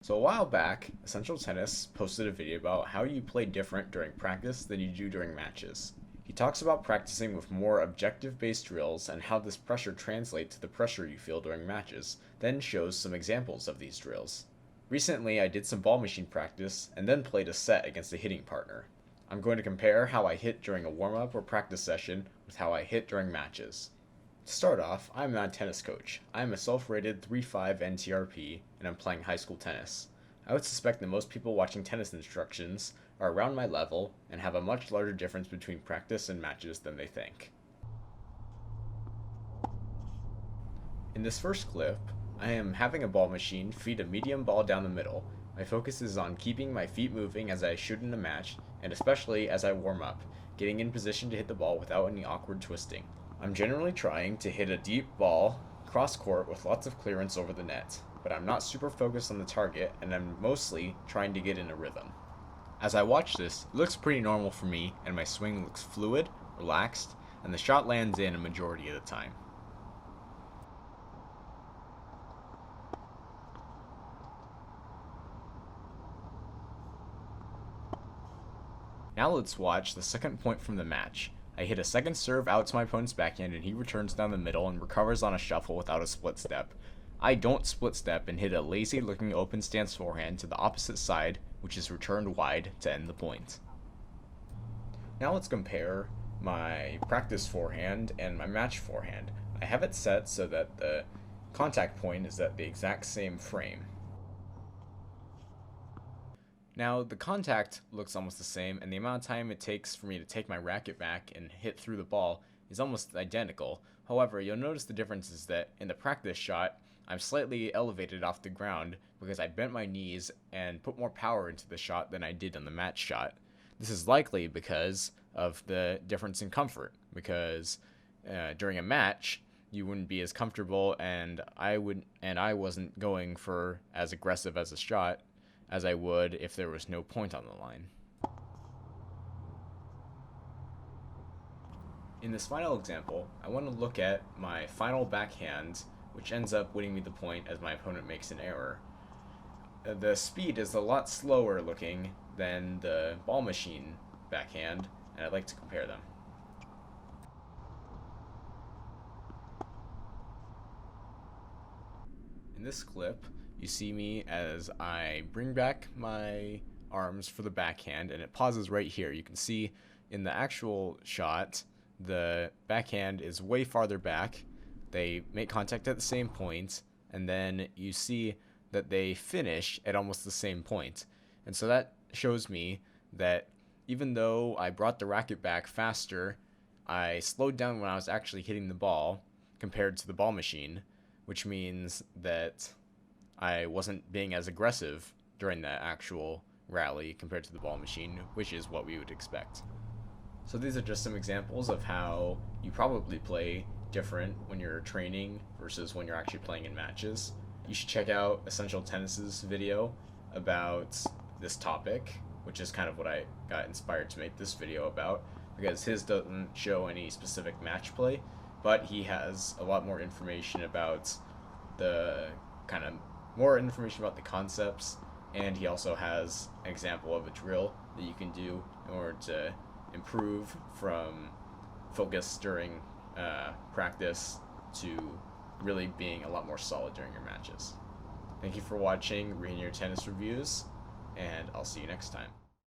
So a while back, Essential Tennis posted a video about how you play different during practice than you do during matches. He talks about practicing with more objective-based drills and how this pressure translates to the pressure you feel during matches, then shows some examples of these drills. Recently, I did some ball machine practice and then played a set against a hitting partner. I'm going to compare how I hit during a warm-up or practice session with how I hit during matches. To start off, I'm not a tennis coach. I'm a self-rated 3.5 NTRP, and I'm playing high school tennis. I would suspect that most people watching tennis instructions are around my level and have a much larger difference between practice and matches than they think. In this first clip, I am having a ball machine feed a medium ball down the middle. My focus is on keeping my feet moving as I should in a match, and especially as I warm up, getting in position to hit the ball without any awkward twisting. I'm generally trying to hit a deep ball cross court with lots of clearance over the net, but I'm not super focused on the target and I'm mostly trying to get in a rhythm. As I watch this, it looks pretty normal for me and my swing looks fluid, relaxed, and the shot lands in a majority of the time. Now let's watch the second point from the match. I hit a second serve out to my opponent's backhand and he returns down the middle and recovers on a shuffle without a split step. I don't split step and hit a lazy looking open stance forehand to the opposite side, which is returned wide to end the point. Now let's compare my practice forehand and my match forehand. I have it set so that the contact point is at the exact same frame. Now, the contact looks almost the same, and the amount of time it takes for me to take my racket back and hit through the ball is almost identical. However, you'll notice the difference is that in the practice shot, I'm slightly elevated off the ground because I bent my knees and put more power into the shot than I did on the match shot. This is likely because of the difference in comfort, because during a match, you wouldn't be as comfortable, and I wasn't going for as aggressive as a shot as I would if there was no point on the line. In this final example, I want to look at my final backhand, which ends up winning me the point as my opponent makes an error. The speed is a lot slower looking than the ball machine backhand, and I'd like to compare them. In this clip, you see me as I bring back my arms for the backhand, and it pauses right here. You can see in the actual shot, the backhand is way farther back. They make contact at the same point, and then you see that they finish at almost the same point. And so that shows me that even though I brought the racket back faster, I slowed down when I was actually hitting the ball compared to the ball machine, which means that I wasn't being as aggressive during the actual rally compared to the ball machine, which is what we would expect. So these are just some examples of how you probably play different when you're training versus when you're actually playing in matches. You should check out Essential Tennis's video about this topic, which is kind of what I got inspired to make this video about, because his doesn't show any specific match play, but he has a lot more information about the concepts, and he also has an example of a drill that you can do in order to improve from focus during practice to really being a lot more solid during your matches. Thank you for watching Rainier Tennis Reviews, and I'll see you next time.